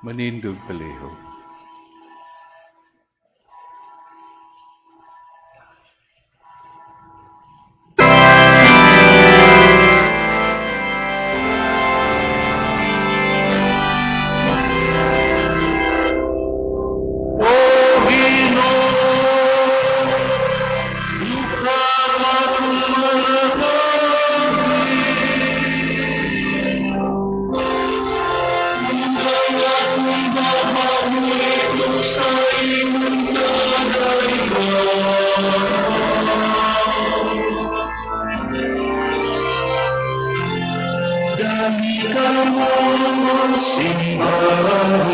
manindog palihog. Simbahan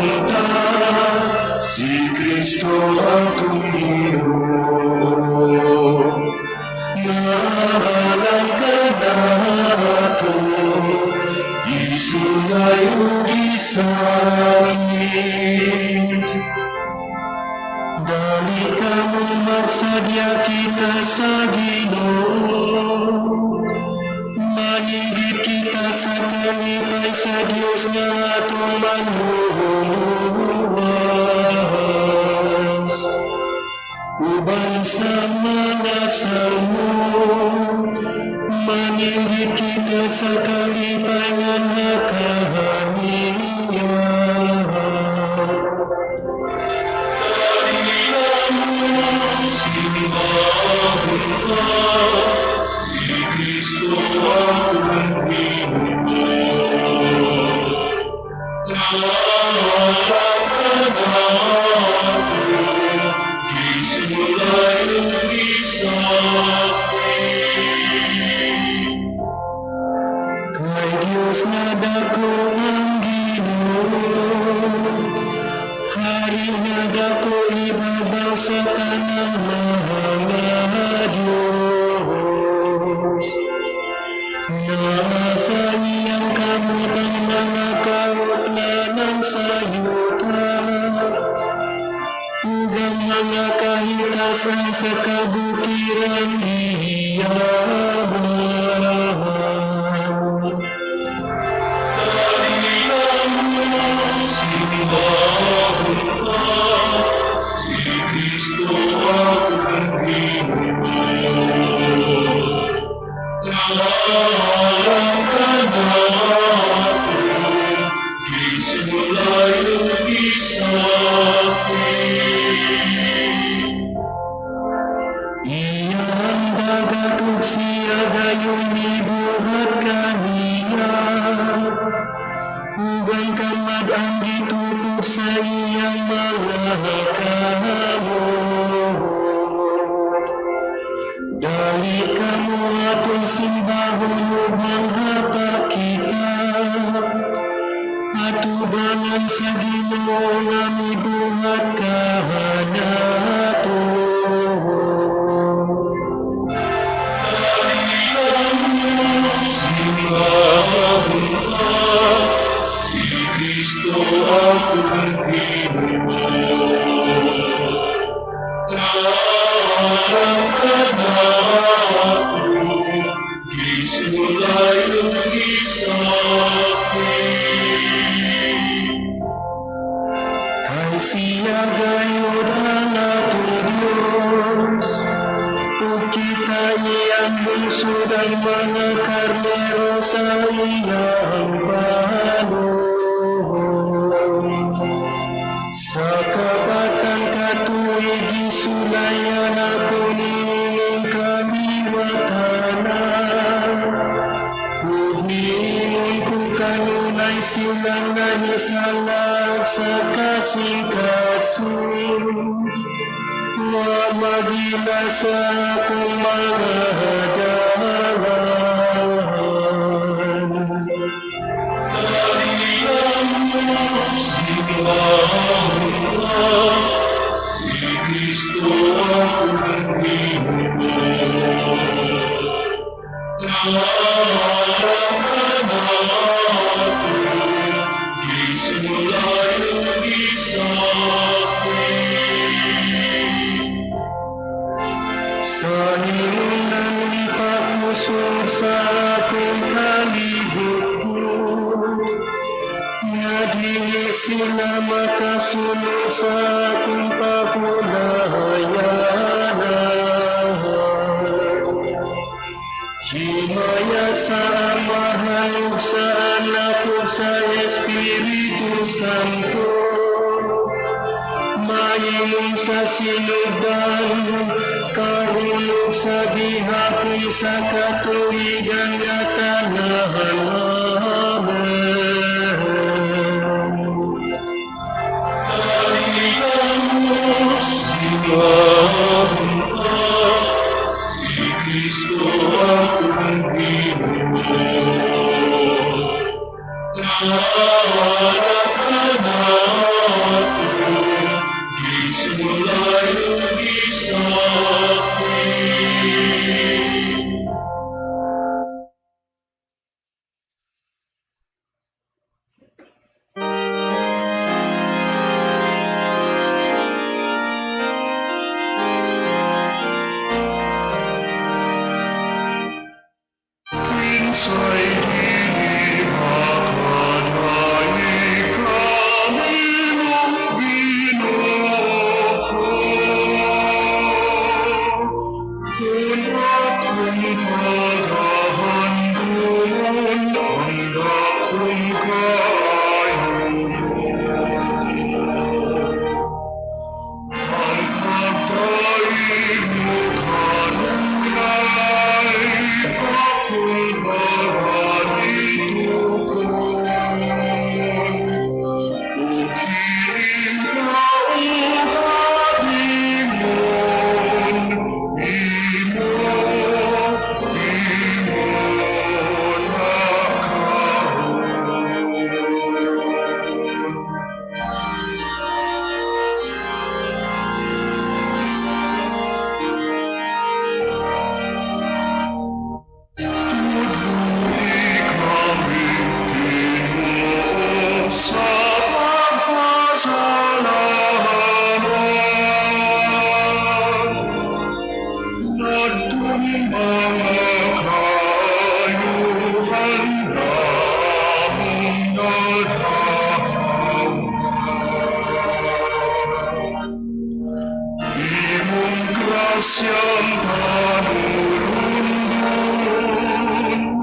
si Kristo ating Ginoo. Mahalang ka nato, Isu ngayong gisakit. Dali ka mo magsadya kita sa Ginoo. Maningit kita sa kalipay sa Diyos nga atong manluwas. Uban sa mga salmo, maningit kita sa kalipay nga nakahaniya. Kay Diyos na dako ang Ginoo, hari na dako ibabaw sa kanang mga Diyos. Nasa iyang kamot ang mga kautlanan sa yuta, ugang mga kahitasan sa kabukiran iyaman. Iyang dagat ug siya gayon nibuhat kaniya, ug ang kamad ang gitukod sa iyang mga kamot. Dali ka mo atong simbahon ug manghapa kita, atubangan sa Ginoo nga mibuhat ka nato. Kay siya gayud ang atong Diyos, ug kita niyang lungsod ang mga karnero sa iyang balon. Sa kabatan katuig isulayan ako nining kaliwatanan, ug niingon ko kanunay silang nahisalag sa kasing-kasing. Wa magila sa akong mga dalan. Si Kristo aking Ginoo. Sa iyong nalipakusog sa akong kalibot ko, nga dili sila makasunod sa akong pagulayanan. Himaya sa Amahan ug sa Anak ug sa Espiritu Santo, mahimong sa sinugdan, karon ug sa gihapon sa katuigan nga tanan. Amen. Hallelujah, si Kristo akong Ginoo. Nahanap ka natin, gisulay ug gisakit. Kinsay dili makadali kami mong Ginoo ko. Kung akong paghahandumon ang dakong kaayo mo, ang pagdaig mo kanunay akong mahalitugon. Ukiin ka o halimon, imo na tudloi kami Ginoo sa pagpasalamat. Ngadtong mga kaayuhan namong nadawat. Imong grasyang panulundon,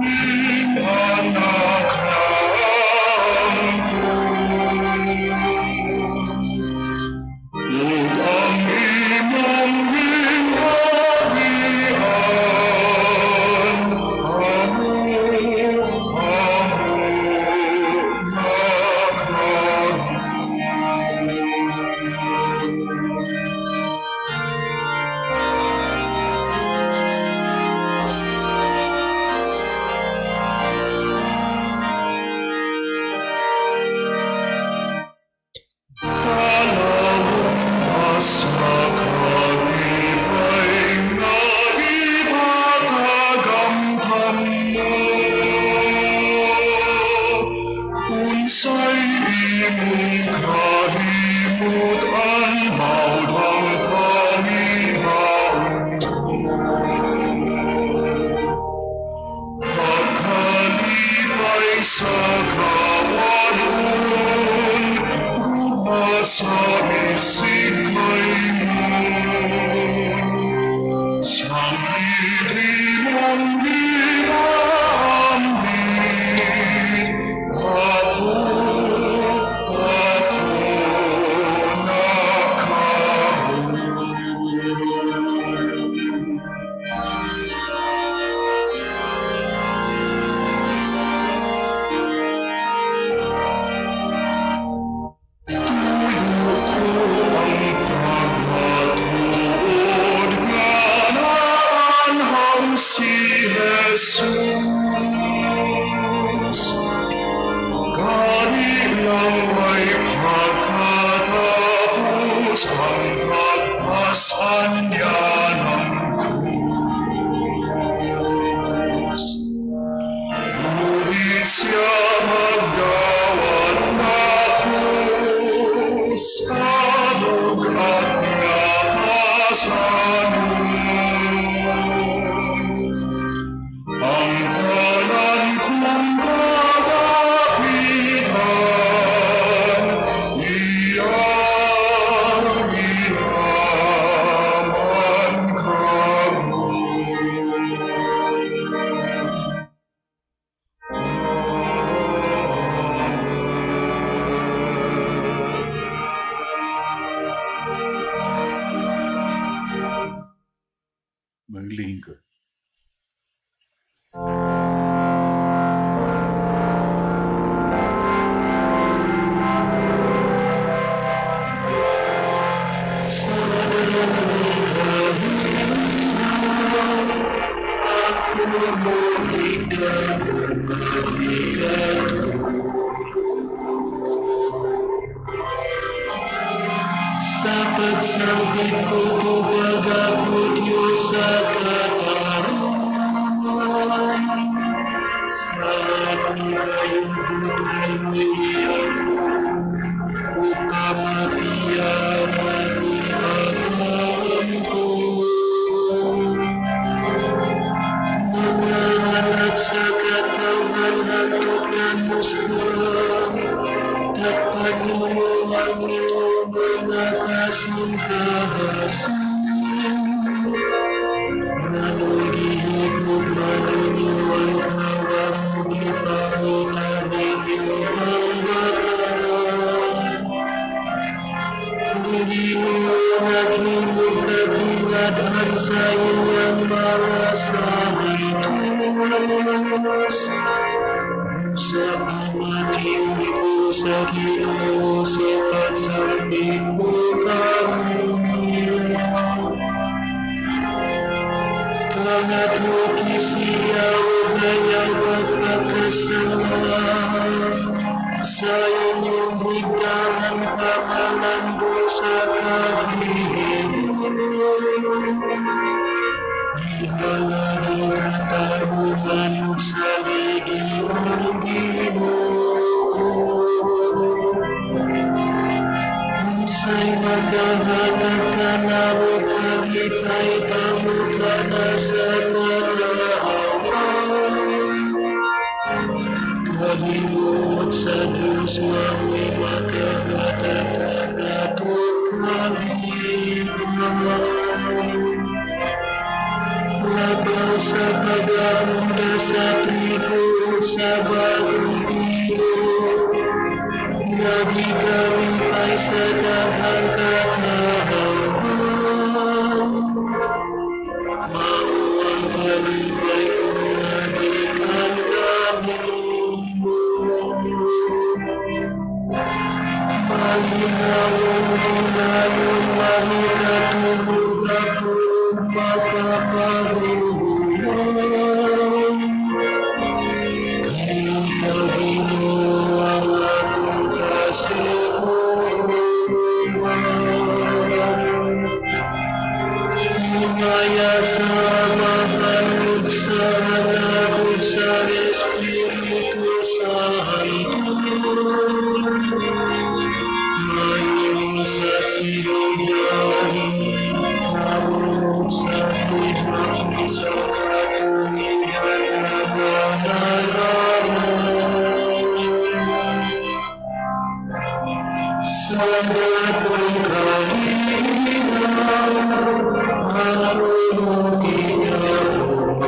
ing anak ug ang imong gingharian, unsay imong kalimutan, maudang Panginoon ko. Pagkalipay sa kawadon, gumasa isip ngayon. Sanglit imong ginamit, ako si Jesus, gani lang may pagkatapos ang pagpasan niya ng krus. Ngunit siya magdawat na krus, sabog at napasan. Ang tanan kong kasakitan, sambit ko tubag ako Diyos sa katarungan. Sa akong kayubutan muli ako, upamatiyan akong pagkawan ko. Mga anak sa katawan hatutan mo tapat mo ang iyong mga kasungkahasan. Manungihig mo maninyo ang kawang mo kipangitan ninyo ang bataan. Hindi mo naghimog katingadhan sa iyong mga sahay Diyos. Sa pamating ko sa Ginoo sa pagsambit ko kami. Tangat mo kisiyaw ngayang pagkakasama. Sa inyong bigyan pangalan ko sa kahihim. Ihalagin ang tarungan sa ligid ng Ginoo. Unsay makahatag ka na mo kalipay tamo ka na sa kataawan. Kalimot sa Diyos mamoy makahatag ka na to kalipay. Labaw sa pag-aunda sa trigo sa bagong ilog. Lagi kalipay sa daghang katahawang. Mauang kalipay kung nagikan kami. Malingawang minayon mahikatulog ako makapagulan. Kay ikaw Ginoo ang akong kasiguran. Hingaya sa mahalog sa anak sa Espiritu Santo. Mayroon sa silungan, karong sa himang sa katungihan na manalaman. Sa akong kahilingan, marunong ikaw mahikatulog.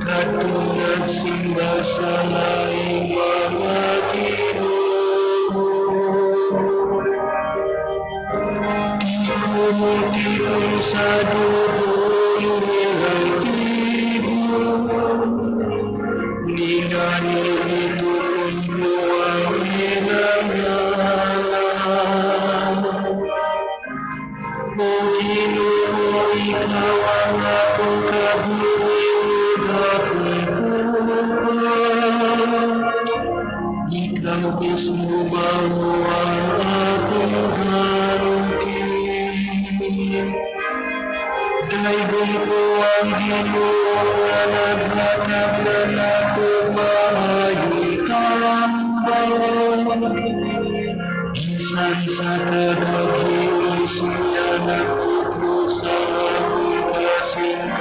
Katulad sila sa laing mga Ginoo. Ikumutin sa dugo nilang tibon. Ninanitukon ko ang inangalan. O Ginoo, ikaw ang akong kabuhi. Ikaw naghatagan ako maayong tambag. Bisan sa kagahing suya nagtublo sa akong kasing-kasing.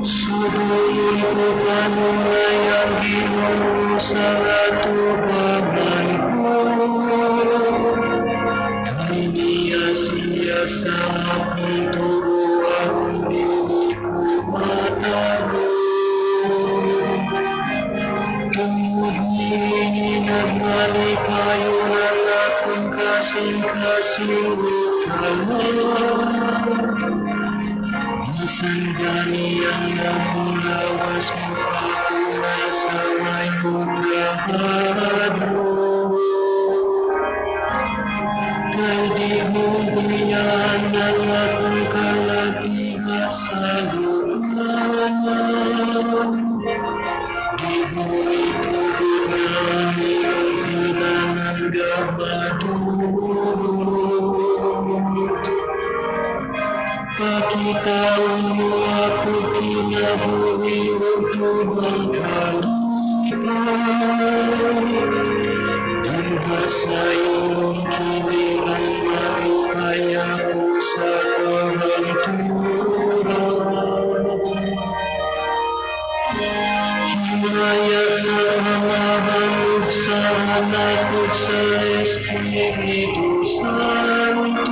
Suduyon ko kanunay ang Ginoo sa atubangan ko. Kay niya siya sa akong turo, akong dili ko matalo. Tungod niini nagmalipayo ng akong kasing-kasing kalan. Bisan gani ang namulawas mo ako ay sa may kugahado. Kay di mo biyaan ang akong kalabiha sa lumanan. Di mo itugod na ang iyong pinanang gabaduro. Pakitaon mo ako kinabuhi utubang kalipay. Dulha sa iyong kiling ang marupay ako sa kahanturan. Himaya sa amahan sa anak ug sa Espiritu Santo.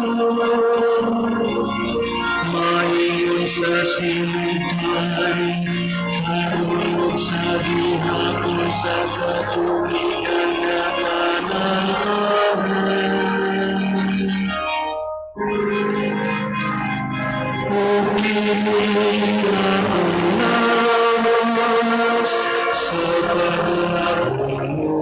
Mayon sa sinundan, karon sa gihapon sa katuwigan na panahon. O kining akong lawas sa paglaro mo.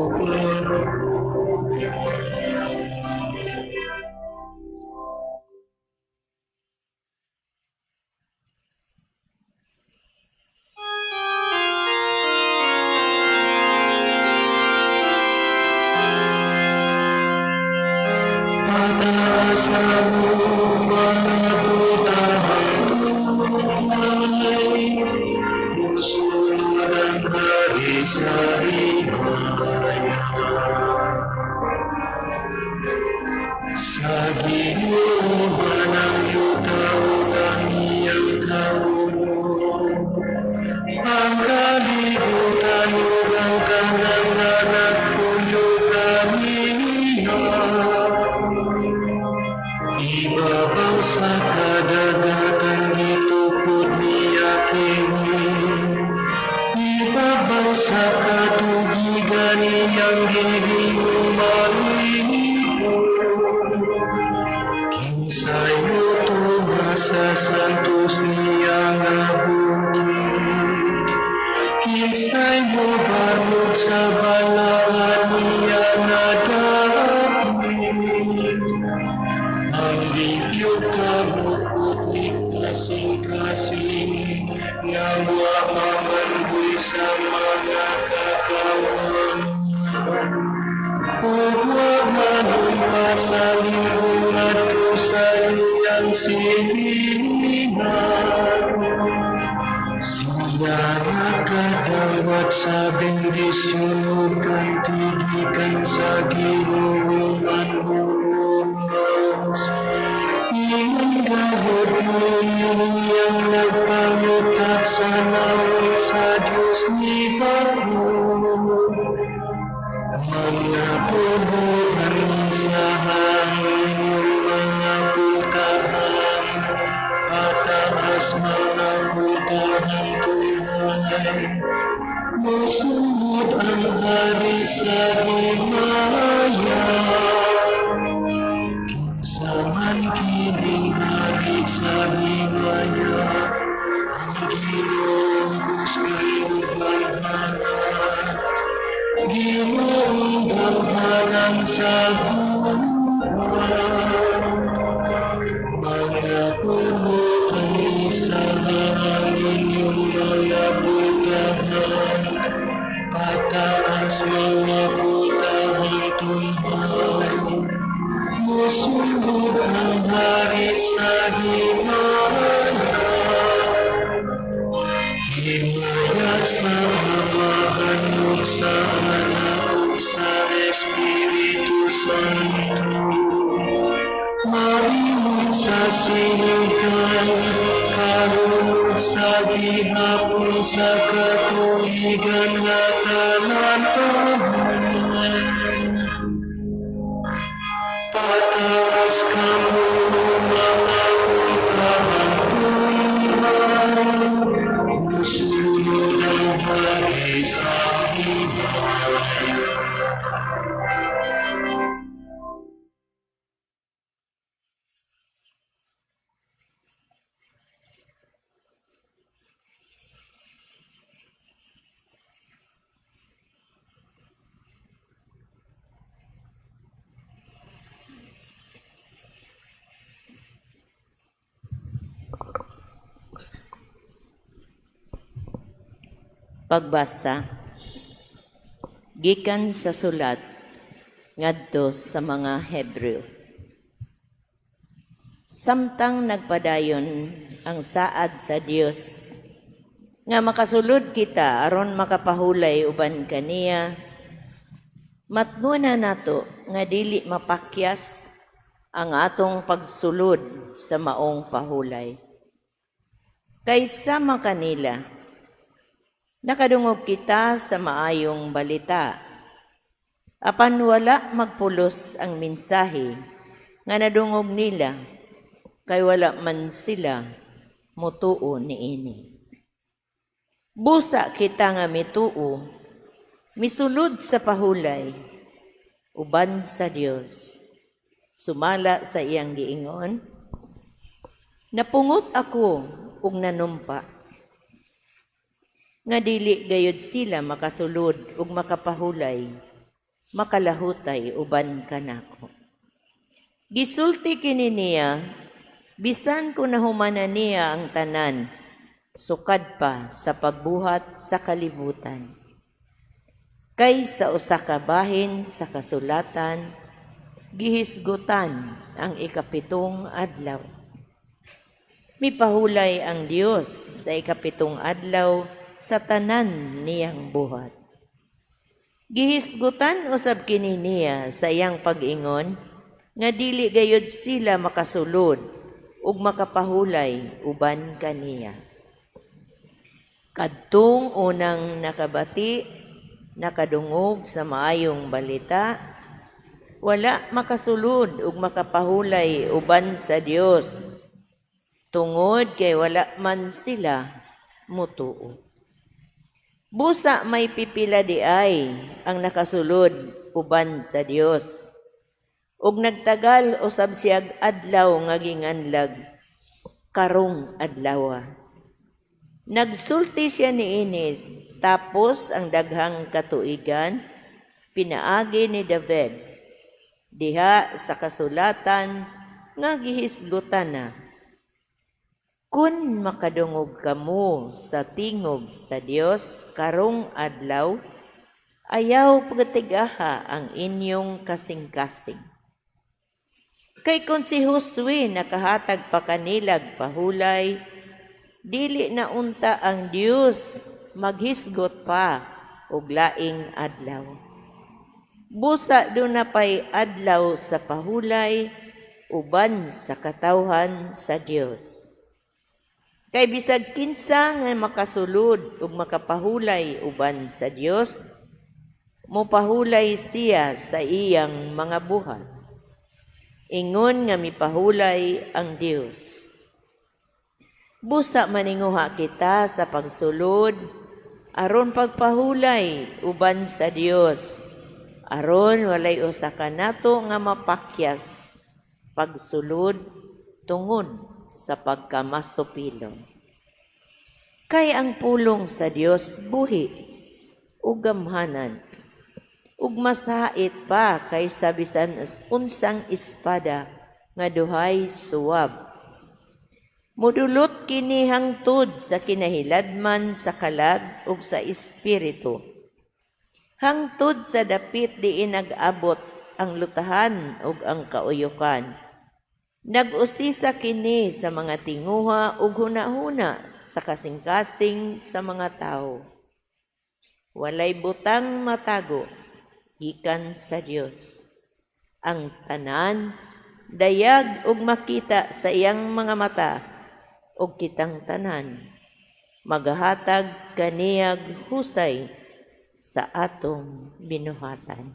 Pag-asa mo mga butahang tunay, musunod ang hari sa himaya. Sa ginuman ang yutaw ang iyang kauno, ang kalibutan ug ang kanang nagpuyo kaniya. Ibabaw sa kadagatan gitukod niya kini. Ibabaw sa katubigan niyang gihinumalibo. Kinsay mutunga sa santos niya nga bukid. Kinsay mubarog sa balangan niya na dapit. Ang limpyo ka bukod kasing-kasing, nga wa mamanboy sa mga kakawan. O wa manumpa sa limbungan ko sa iyang silingan. Siya nakadawat sa bendisyon o kantigikan sa Ginoo ang bukas. Iyong gabot mo iyong nagpangutak sa nawit sa Diyos ni Bakod. Mga puno ang isahan iyong mga putahan, pataas mga putahan tulay. Musunod ang hari sa himaya. Kinsaman kining hari sa himaya, ang Ginoong kayong ganhanan. Ginoong ganhanan sa buwan. Mga puno ang isahan ang inyong mga putahan, pataas mga putahan tulay. Musunod ang hari sa himaya. sa Amahan ug sa Anak ug sa Espiritu Santo. Marimong sa sinugan, karon ug sa gihapon sa katuligan nga tanan. Patawas kamo mga pagkahantungan, musulod ang hari sa ibahay. Pagbasa gikan sa sulat ngadto sa mga Hebreo. Samtang nagpadayon ang saad sa Dios nga makasulod kita aron makapahulay uban kaniya, matnuna nato nga dili mapakyas ang atong pagsulod sa maong pahulay. Kaysa makanila, nakadungog kita sa maayong balita. Apan wala magpulos ang mensahe nga nadungog nila, kay wala man sila mutuo niini. Busa kita nga mituo, misulod sa pahulay, uban sa Dios. Sumala sa iyang giingon, napungot ako ug nanumpa, nga dili gayud sila makasulod ug makapahulay, makalahutay uban kanako. Gisulti kini niya, bisan ko nahumanan niya ang tanan, sukad pa sa pagbuhat sa kalibutan. Kay sa usa ka bahin sa kasulatan, gihisgutan ang ikapitong adlaw. Mipahulay ang Dios sa ikapitong adlaw sa tanan niyang buhat. Gihisgutan usab kini niya sa iyang pag-ingon nga dili gayud sila makasulod ug makapahulay uban kaniya. Kadtong unang nakabati, nakadungog sa maayong balita, wala makasulod ug makapahulay uban sa Dios, tungod kay wala man sila mutuo. Busa may pipila di ay ang nakasulod uban sa Dios. Ug nagtagal usab siyag adlaw nga ginganlag, karong adlaw. Nagsulti siya niini, tapos ang daghang katuigan pinaagi ni David diha sa kasulatan nga gihisgutan na, kun makadungog kamo sa tingog sa Dios karong adlaw, ayaw pagatigaha ang inyong kasing-kasing. Kay kung si Josue nakahatag pa kanilag pahulay, dili na unta ang Dios maghisgot pa og laing adlaw. Busa do na pay adlaw sa pahulay uban sa katawhan sa Dios. Kay bisag kinsa nga makasulod ug makapahulay uban sa Dios, mopahulay siya sa iyang mga buhat. Ingon nga mipahulay ang Dios. Busa maninguha kita sa pagsulod aron pagpahulay uban sa Dios, aron walay usa ka nato nga mapakyas pagsulod tungod sa pagkamasupilon. Kay ang pulong sa Dios buhi ug gamhanan, ug masait pa kaysa bisan unsang espada nga duhay suwab. Mudulot kini hangtod sa kinahiladman sa kalag ug sa espiritu, hangtod sa dapit diin nag-abot ang lutahan ug ang kauyukan. Nag-usisa kini sa mga tinguha ug hunahuna sa kasing-kasing sa mga tao. Walay butang matago, gikan sa Dios. Ang tanan, dayag ug makita sa iyang mga mata, ug kitang tanan, magahatag kaniyag husay sa atong binuhatan.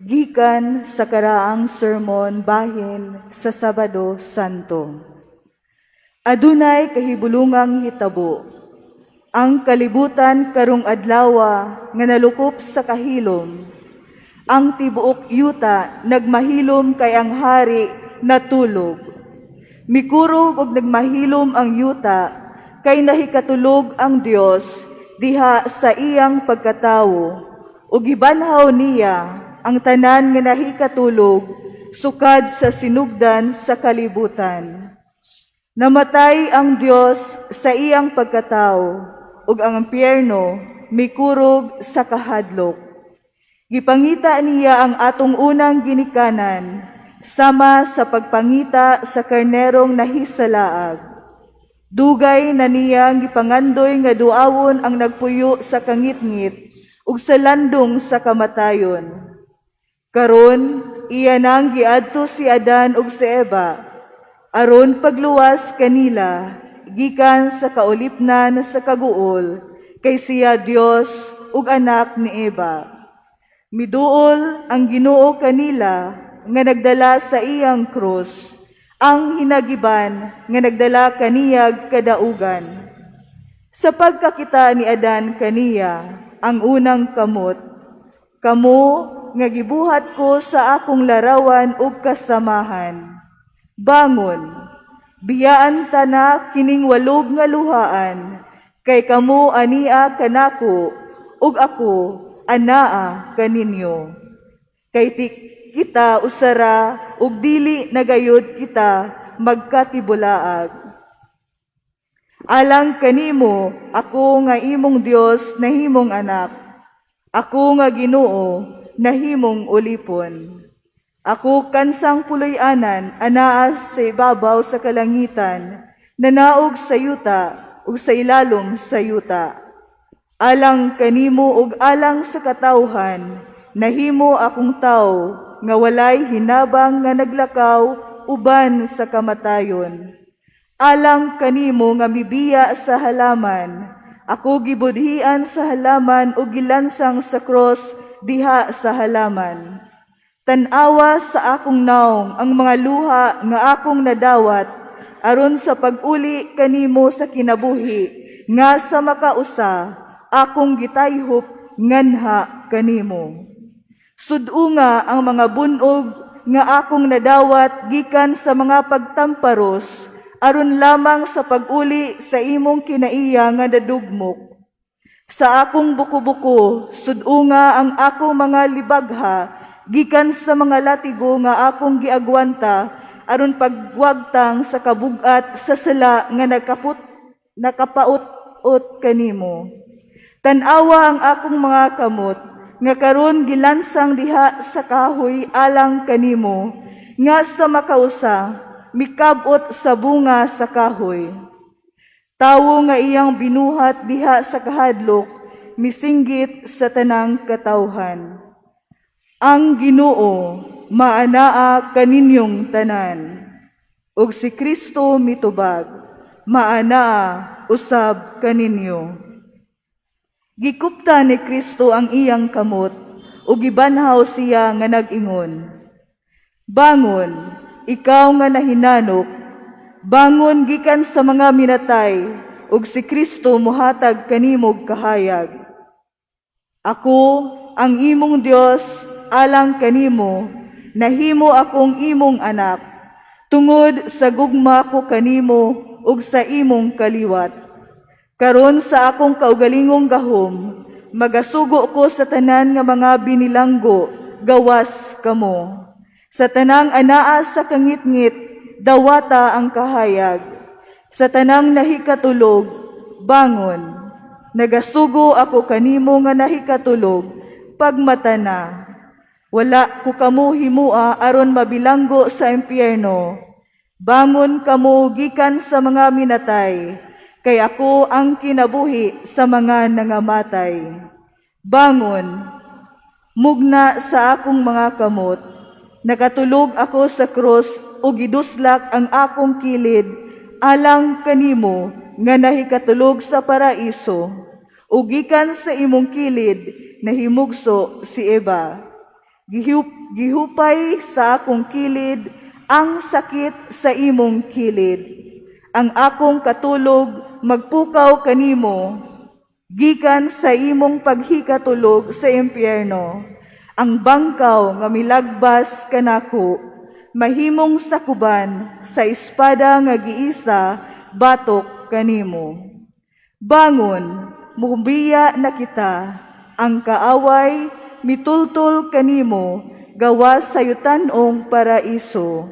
Gikan sa karaang sermon bahin sa Sabado Santo. Adunay kahibulungang hitabo. Ang kalibutan karong adlawa nga nalukop sa kahilom. Ang tibuok yuta nagmahilom kay ang hari natulog. Mikurog og nagmahilom ang yuta kay nahikatulog ang Dios diha sa iyang pagkatawo. Ug gibanhaw niya ang tanan nga nahikatulog sukad sa sinugdan sa kalibutan. Namatay ang Dios sa iyang pagkatao ug ang impyerno mikurog sa kahadlok. Gipangita niya ang atong unang ginikanan sama sa pagpangita sa karnerong nahisalaag. Dugay na niyang gipangandoy nga duawon ang nagpuyo sa kangitngit ug sa landong sa kamatayon. Karon, iya nang giadto si Adan ug si Eva, aron pagluwas kanila, gikan sa kaulipnan sa kaguol, kay siya Dios ug anak ni Eva. Miduol ang Ginoo kanila nga nagdala sa iyang krus, ang hinagiban nga nagdala kaniyag kadaugan. Sa pagkakita ni Adan kaniya, ang unang kamot, kamo nga gibuhat ko sa akong larawan ug kasamahan. Bangon, biyaan ta na kining walog nga luhaan, kay kamo ania kanako ug ako anaa kaninyo. Kay kita usara ug dili nagayod kita magkatibulaag. Alang kanimo ako nga imong Dios nahimong anak. Ako nga Ginoo nahimong ulipon. Ako kansang puloy-anan, anaas sa ibabaw sa kalangitan, nanaog sa yuta ug sa ilalom sa yuta. Alang kanimo ug alang sa katawhan, nahimo akong tao nga walay hinabang nga naglakaw uban sa kamatayon. Alang kanimo nga mibiya sa halaman, ako gibudhian sa halaman ug gilansang sa cross diha sa halaman. Tanawa sa akong naong ang mga luha nga akong nadawat aron sa pag-uli kanimo sa kinabuhi nga sa makausa akong gitayhop nganha kanimo. Sudu nga ang mga bunog nga akong nadawat gikan sa mga pagtamparos aron lamang sa pag-uli sa imong kinaiya nga dadugmok. Sa akong buko-buko, sudu nga ang akong mga libagha gikan sa mga latigo nga akong giagwanta aron pagwagtang sa kabugat sa sala nga nakapaut-ut kanimo. Tan-awa ang akong mga kamot nga karon gilansang diha sa kahoy alang kanimo, nga sa makausa mikabot sa bunga sa kahoy. Tawo nga iyang binuhat diha sa kahadlok, misinggit sa tanang katawhan. Ang Ginoo maanaa kaninyong tanan, ug si Kristo mitubag, maanaa usab kaninyo. Gikupta ni Kristo ang iyang kamot, ug gibanhaw siya nga nag-ingon, bangon, ikaw nga nahinanok, bangon gikan sa mga minatay, ug si Kristo mohatag kanimog kahayag. Ako, ang imong Dios, alang kanimo, nahimo akong imong anak, tungod sa gugma ko kanimo ug sa imong kaliwat. Karon sa akong kaugalingong gahom, magasugo ko sa tanan nga mga binilanggo, gawas kamo. Sa tanang anaa sa kangitngit, dawata ang kahayag. Sa tanang nahikatulog, bangon. Nagasugo ako kanimo nga nahikatulog, pagmata na. Wala ko kamo himua aron mabilanggo sa impyerno. Bangon kamo gikan sa mga minatay, kay ako ang kinabuhi sa mga nangamatay. Bangon, mugna sa akong mga kamot, nakatulog ako sa krus o giduslak ang akong kilid, alang kanimo nga nahikatulog sa paraiso, o gikan sa imong kilid nahimugso si Eva. Gihupay sa akong kilid ang sakit sa imong kilid. Ang akong katulog magpukaw kanimo, gikan sa imong paghikatulog sa impyerno. Ang bangkaw nga milagbas kanako, mahimong sakuban sa espada nga giisa, batok kanimo. Bangon, mubiya na kita, ang kaaway mitultol kanimo, gawas sa yutanong paraiso.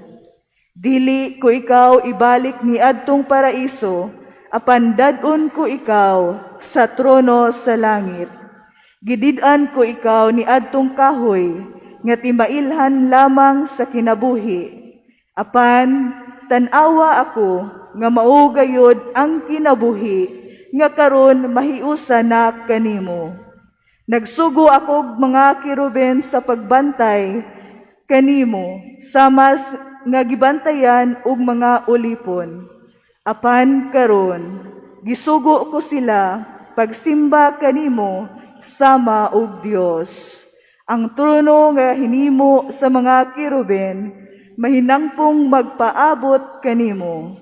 Dili ko ikaw ibalik ni adtong paraiso, apan dadon ko ikaw sa trono sa langit. Gidid-an ko ikaw ni adtong kahoy, nga timailhan lamang sa kinabuhi. Apan tan-awa ako nga mao gayud ang kinabuhi, nga karon mahiusa na kanimo. Nagsugo ako mga kiruben sa pagbantay kanimo, samas nga gibantayan og mga ulipon. Apan karon gisugo ko sila pagsimba kanimo sama og Dios. Ang trono nga hinimo sa mga kiruben mahinangpong magpaabot kanimo.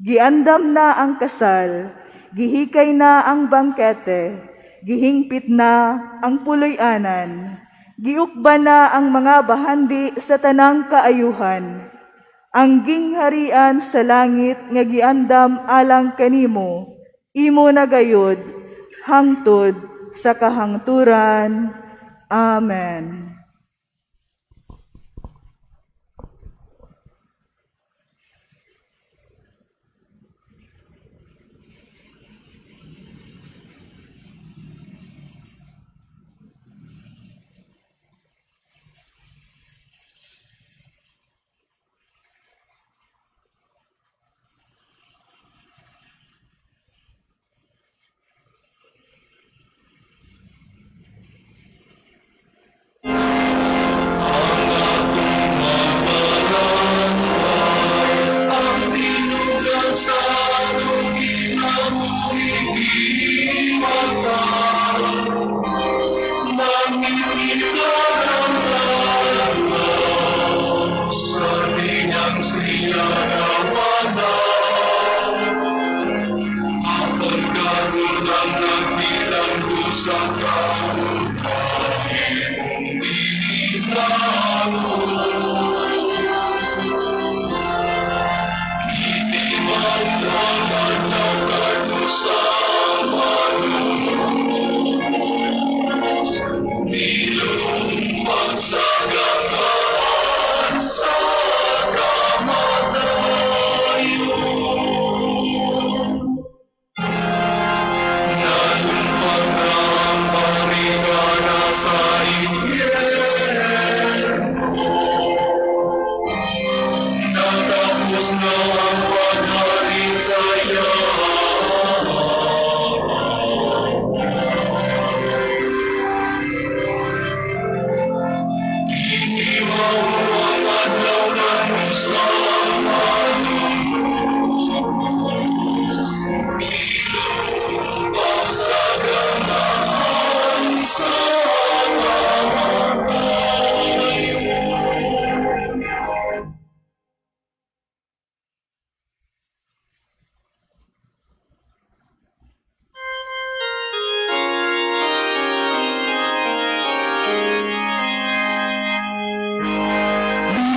Giandam na ang kasal, gihikay na ang bangkete, gihingpit na ang puloy-anan, giukba na ang mga bahandi sa tanang kaayuhan. Ang gingharian sa langit nga giandam alang kanimo, imo na gayud, hangtod sa kahangturan. Amen.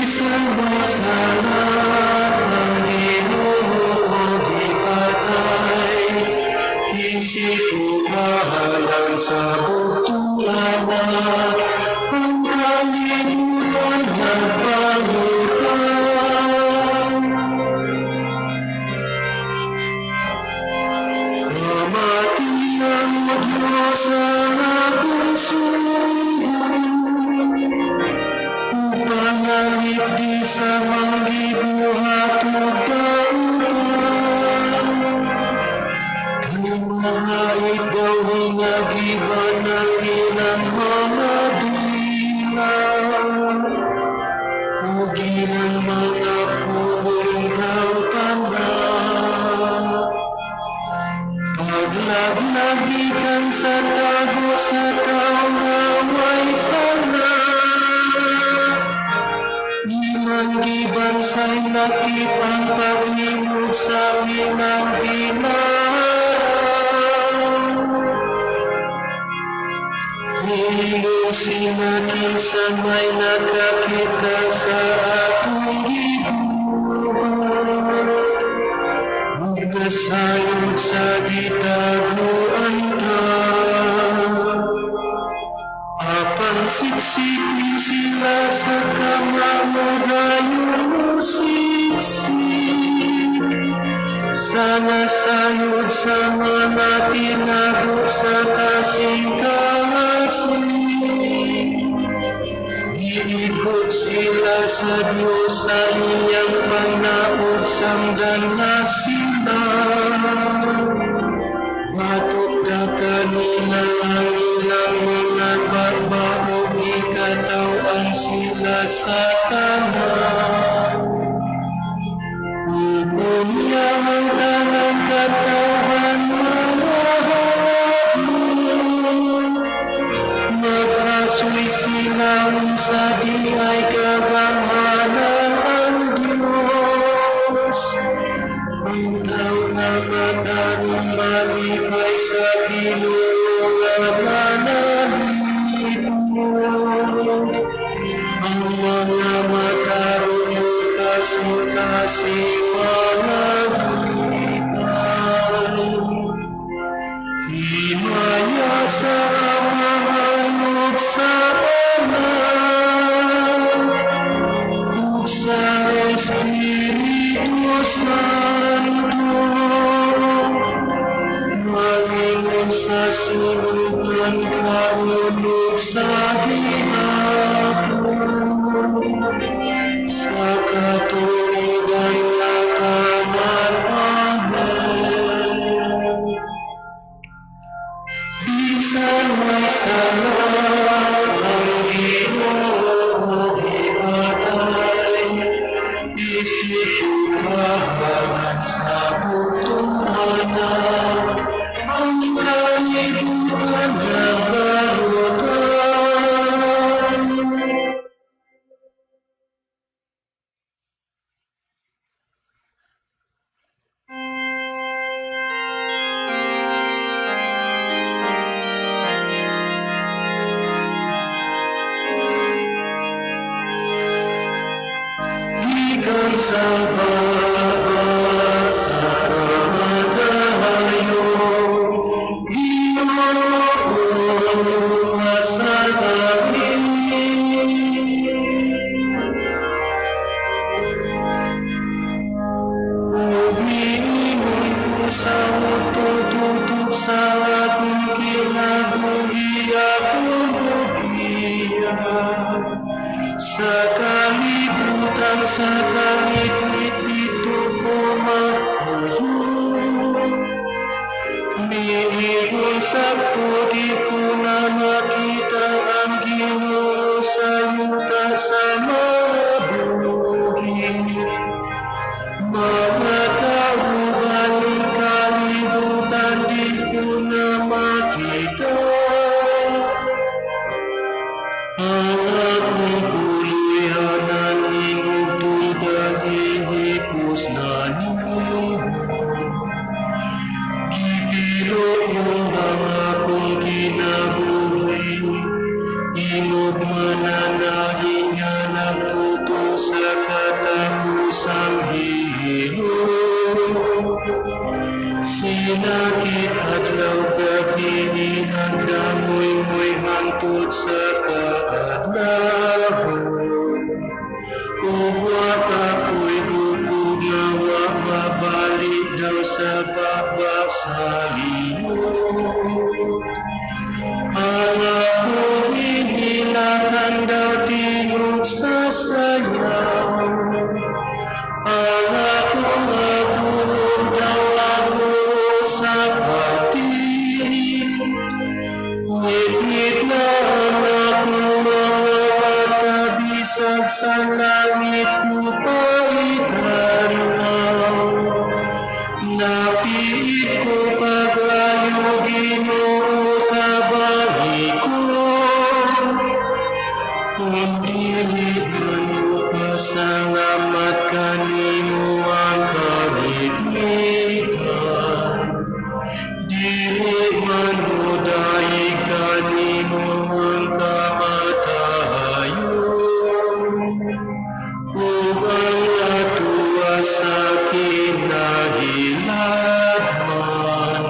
Bisan mo'y sana ang Ginoo ipatay, isip umahalan sa butong anak, ang kalimutan nagbangutan. Kamatian mo Diyos ang akong pangalit di sa manggibuhat mo dautan. Kumahait daw hingagiban ng ilang mga dila, ugi ng mga pulong daw tanan. Paglaglagitan sa tago sa tao na may sana, Giban sa'y nakipang paglimod sa inang ginarang. Nilusin natin sa may nakakita sa atong gibuhat, magdasayod sa gitaguan ta. Apan siksikin sila sa kamang mo gayon mo siksik. Sana sayod sa mga tinago sa kasing-kasing. Giikot sila sa Diyos sa iyang pangnaog samdan na sila. Batok na kanina ang ilang mga bagbaog, ikatawan sila sa tanan. Ibon niya ang tanang katawan malahapon. Mag-asoy sila sa di ay kagamanan ang Diyos. Ang tao na matarong malipay sa Ginoo nga manalipon. Ang mga matarong mukas-mukasing malalipan. Himaya sa amahan sa anak, ug sa Espiritu Santo, malingon sa sunugan kaulog sa ginapon, sa katuligan nga kanan. Amen. Bisan may salat ang Ginoo ipatay, isip umahalan sa butong anak, ang kalibutan sa baba sa kamatayo. Ginoo sa amin. Umiinom ko sa tututok sa akong kinabuhi akong buhiyan. Sa kalibutan sa langit dito ko magtayo. Niingon sa ko di ko na makita ang Ginoo sa yuta sa mga bukid. Mga kauban ng kalibutan di ko na makita. Ang akong kulihanan ingog tulad ihipos na niyo. Gipiro yung mga akong kinabuhi. Inog mananahin nga nagtutong sa katapusang hilo. Sinakit at gabi inagdamoy-moy hangtod sa kaadlawon. Uwak ako'y bukog na wa mabalik daw sa baba sa liyo. Ang akong hinilakan daw tingog sa sayaw. Ang akong abulog daw ako sa pati. Ngit-ngit na ang akong mga mata, bisag sa langit ko paitanaw. Napiit ko pag-ayo Ginoo tabalik ko. Kung dili man mo pasalamat kanimo ang kalighitan. Dili man mo daig kanimo ang kamatayon. Ug ang natuwa sa kinahilagman.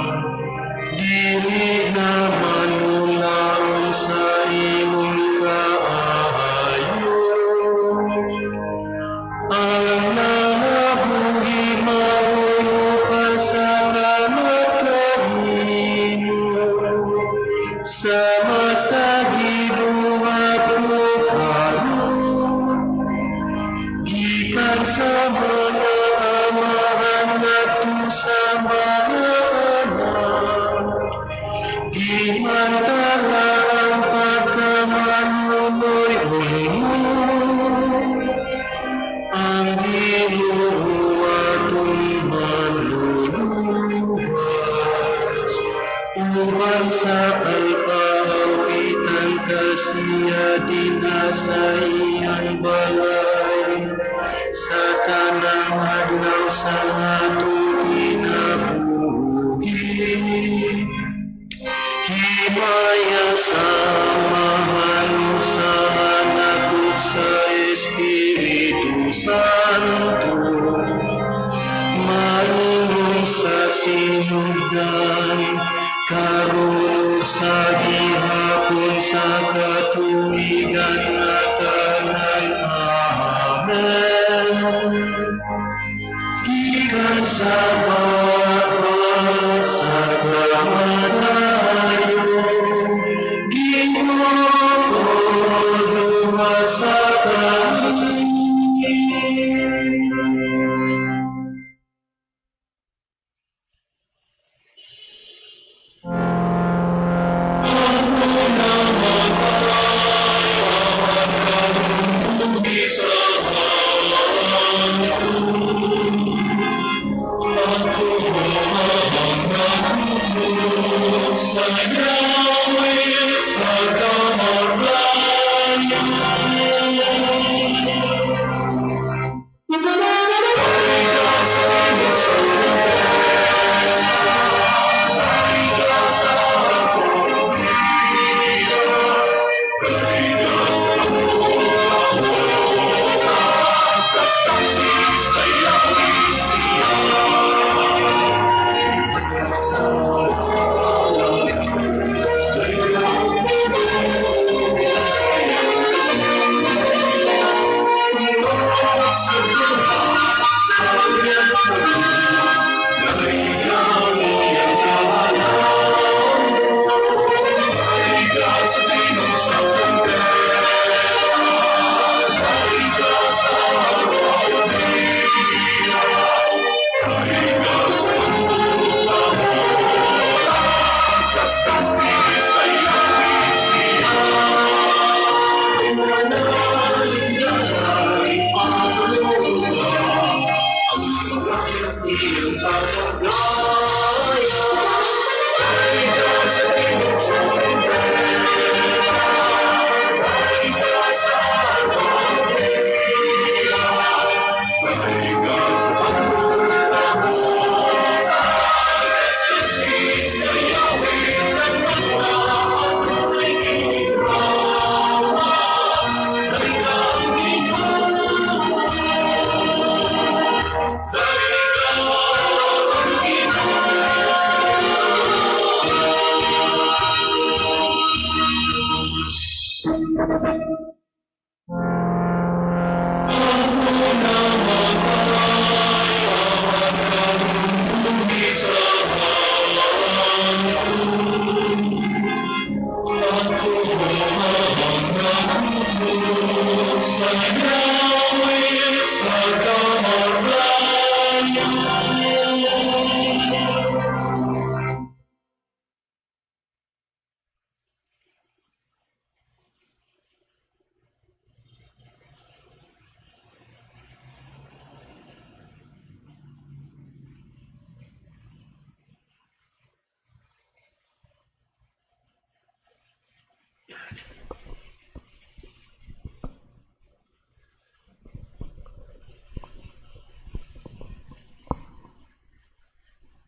Dili naman mulaon sa imong kaayo. Ang nabuhi mauno pasalamat kanimo. Sa masagibuhat ko karon. Gikan sa mga amahan ngadto sa mga anak. Gimantala ang pagkamanunoy mo. Ang Ginoo atong manluluwas. Uban sa alpaawitan kasiya dinasa iyang balay. Sa tanang adlaw sa atong kinabuhi. Himaya sa mahal sa anak ug sa Espiritu Santo. Malingon sa sinugdan, karon ug sa gihapon sa katuigan nga tanan. Amen. Gikan sa baba sa kamatayo. Ginoo lumasa kami.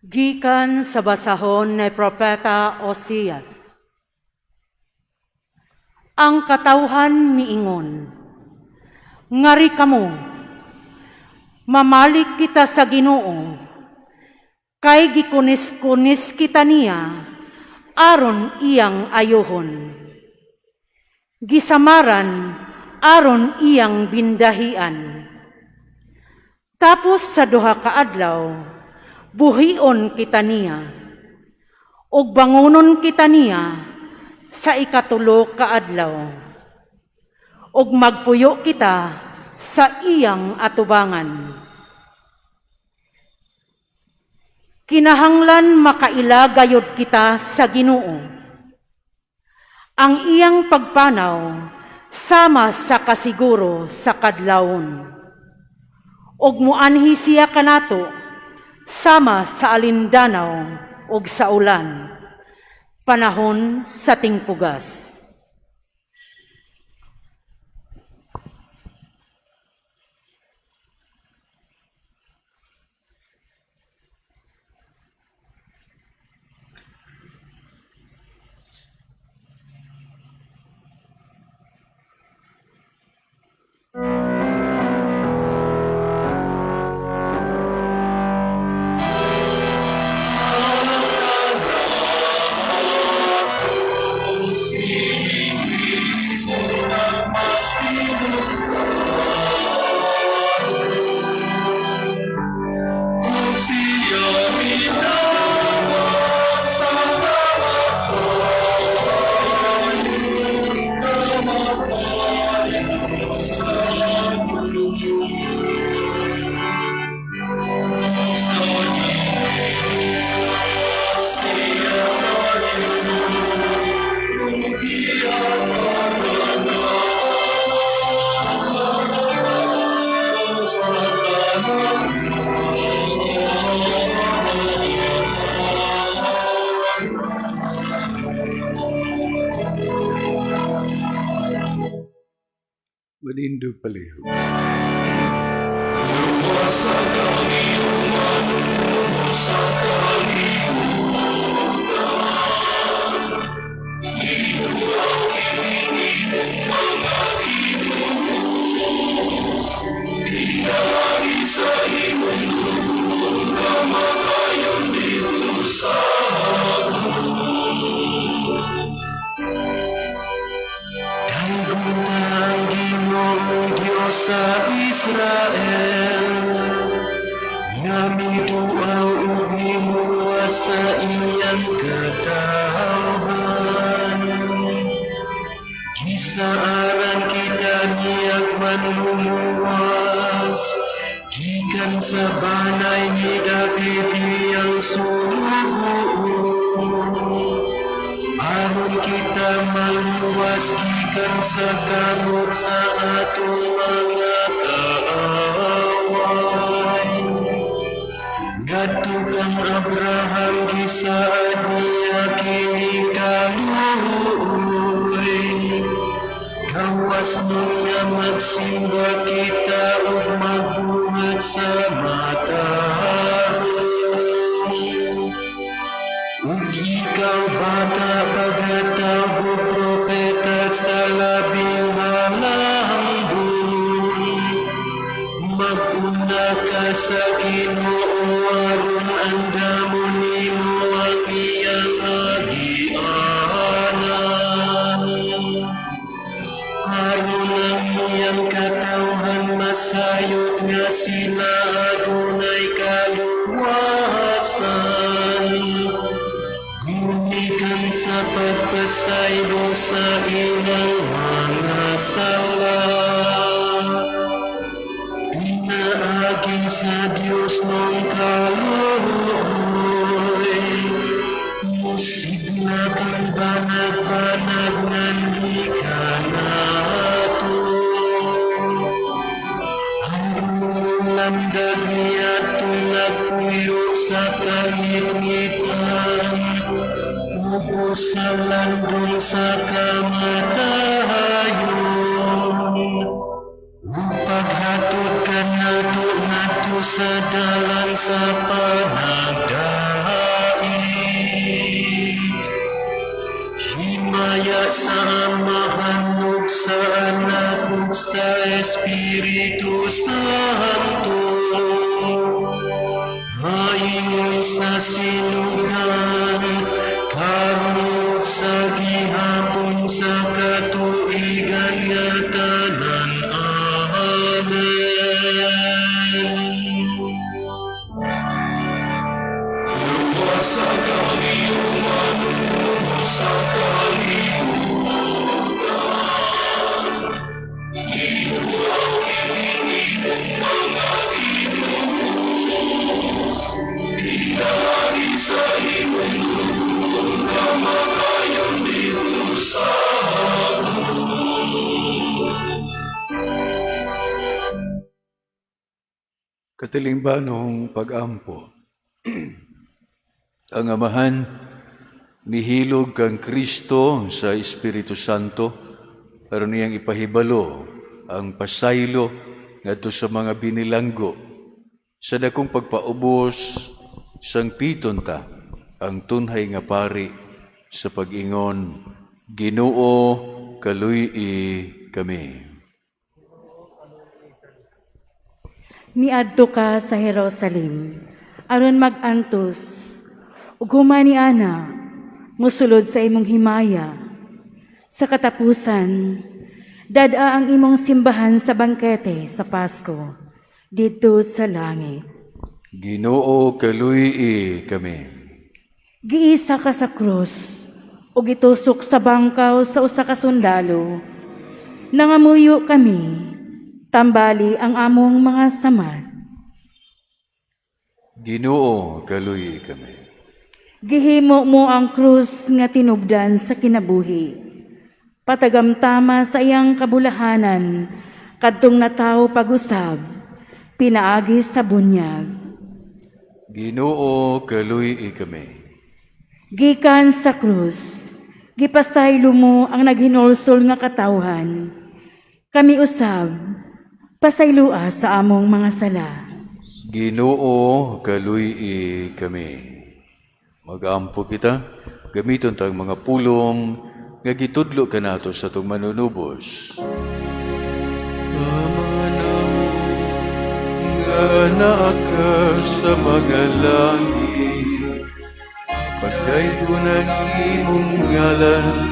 Gikan sa basahon ni Propeta Osias. Ang katawhan miingon, ngari kamo, mamalik kita sa Ginoo, kay gikunis-kunis kita niya, aron iyang ayohon. Gisamaran, aron iyang bindahian. Tapos sa duha ka adlaw, buhion kita niya, ug bangunon kita niya sa ikatulo ka adlaw, ug magpuyo kita sa iyang atubangan. Kinahanglan makailagayod kita sa Ginoo. Ang iyang pagpanaw sama sa kasiguro sa kadlawon, ug muanhi siya kanato sama sa alindanaw ug sa ulan, panahon sa tingpugas. Manindo paliho. Sa Israel, namiduaw ug nimuwa sa iyang katawhan. Gisaaran kita niyag manlumuwas, gikan sa banay ni David iyang sunugoon. Aron kita maluwas gikan sa kamot sa atong mga kaaway. Ngadto kang Abraham gisaad niya kini kaluoy. Gawas mo nga magsimba kita ug magbuhat sa mataron. Ug ikaw bata paghatag og propeta sa labing halambon, mag-una ka sa Ginoo aron andamon nimo ang iyang agianan. Aron ang iyang katawhan masayod nga sila adunay kaluwasan. Gumikan sa pagpasaylo sa ilang mga sala. Pinaagi sa Diyos mong kaluoy. Musigla kang banag-banag ng ikanato. Aron landag niya nagpuyo sa kalimitan. Ubos sa landong sa kamatayon. Paghatod ka nato sa dalan sa panagdan. sa Amahan ug sa Anak ug sa Espiritu Santo. Maingon sa sinugan, karon ug sa gihapon sa katuigan nga tanan. Amen. Luwasa kami umanuno sa kalibutan. Inuaw ininimong mga inunos. Pinari sa imong lubong na makayon dito sa Katilingbanong pag-ampo. Ang Amahan, mihilog kang Kristo sa Espiritu Santo, pero niyang ipahibalo ang pasaylo ngadto sa mga binilanggo. Sa dakong pagpaubos, sang pitonta ang tunhay nga pari sa pag-ingon, Ginoo, kaluy-i kami. Miadto ka sa Jerusalem, aron mag-antos, ug humani ana, musulod sa imong himaya. Sa katapusan, dada ang imong simbahan sa bangkete sa Pasko, dito sa langit. Ginoo, kaluy-i kami. Giisa ka sa krus, ug itusok sa bangkaw sa usa ka sundalo. Nangamuyo kami, tambali ang among mga samad. Ginoo, kaluy-i kami. Gihimo mo ang krus nga tinubdan sa kinabuhi. Patagamtama sa iyang kabulahanan, kadtong natawo pag-usab, pinaagi sa bunyag. Ginoo, kaluy-i kami. Gikan sa krus, gipasaylo mo ang naghinulsol nga katawhan. Kami usab, pasaylua sa among mga sala. Ginoo, kaluy-i kami. Mag-ampo kita, gamiton tang mga pulong, nga gitudlo ka nato sa itong manunubos. Ama namo, nga naa ka sa mga langit, pagkayunan ang imong ngalan,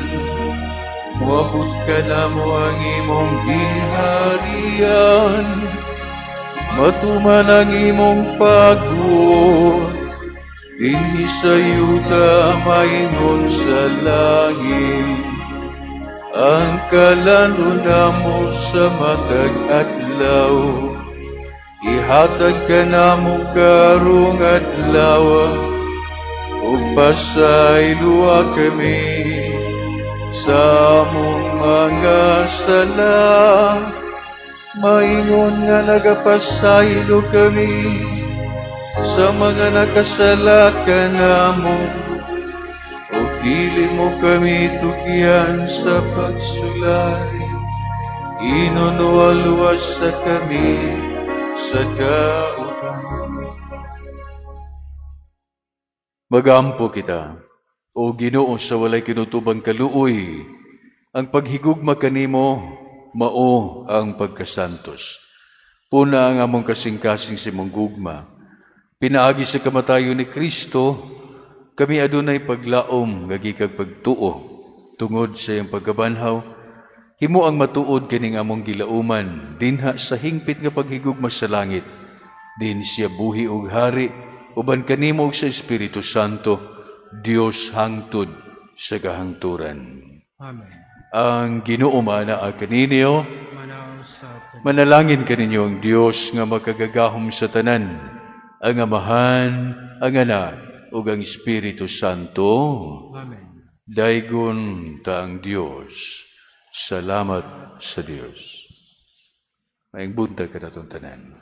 muabot ka namo ang imong ginharian, matuman ang imong pagbuot, dinhi sa yuta maingon sa langit. Ang kalano namo sa matag adlaw, ihatag ka namo karong adlaw, ug pasaylua kami sa among mga sala. Maingon nga nagapasaylo kami sa mga nakasala kanamo, o dili mo kami tugyan sa pagsulay, inunualuwas sa kami sa kautan. Magampo kita, o Ginoo sa walay kinutubang kaluoy, ang paghigugma kanimo mao ang pagkasantos. Puna ang among kasing-kasing si mong gugma. Pinaagi sa kamatayon ni Kristo, kami adunay paglaom nga gikag pagtuo tungod sa iyang pagkabanhaw. Himo ang matuod kining among gilauman dinha sa hingpit nga paghigugma sa langit. Din siya buhi ug hari uban kanimo ug sa Espiritu Santo, Dios hangtod sa kahangturan. Amen. Ang Ginoo manaa kaninyo, manalangin kaninyo ang Dios nga makagagahom sa tanan, ang Amahan, ang Anak, ug ang Espiritu Santo. Amen. Daygon ta ang Dios. Salamat sa Dios. Maayong buntag ka natong tanan.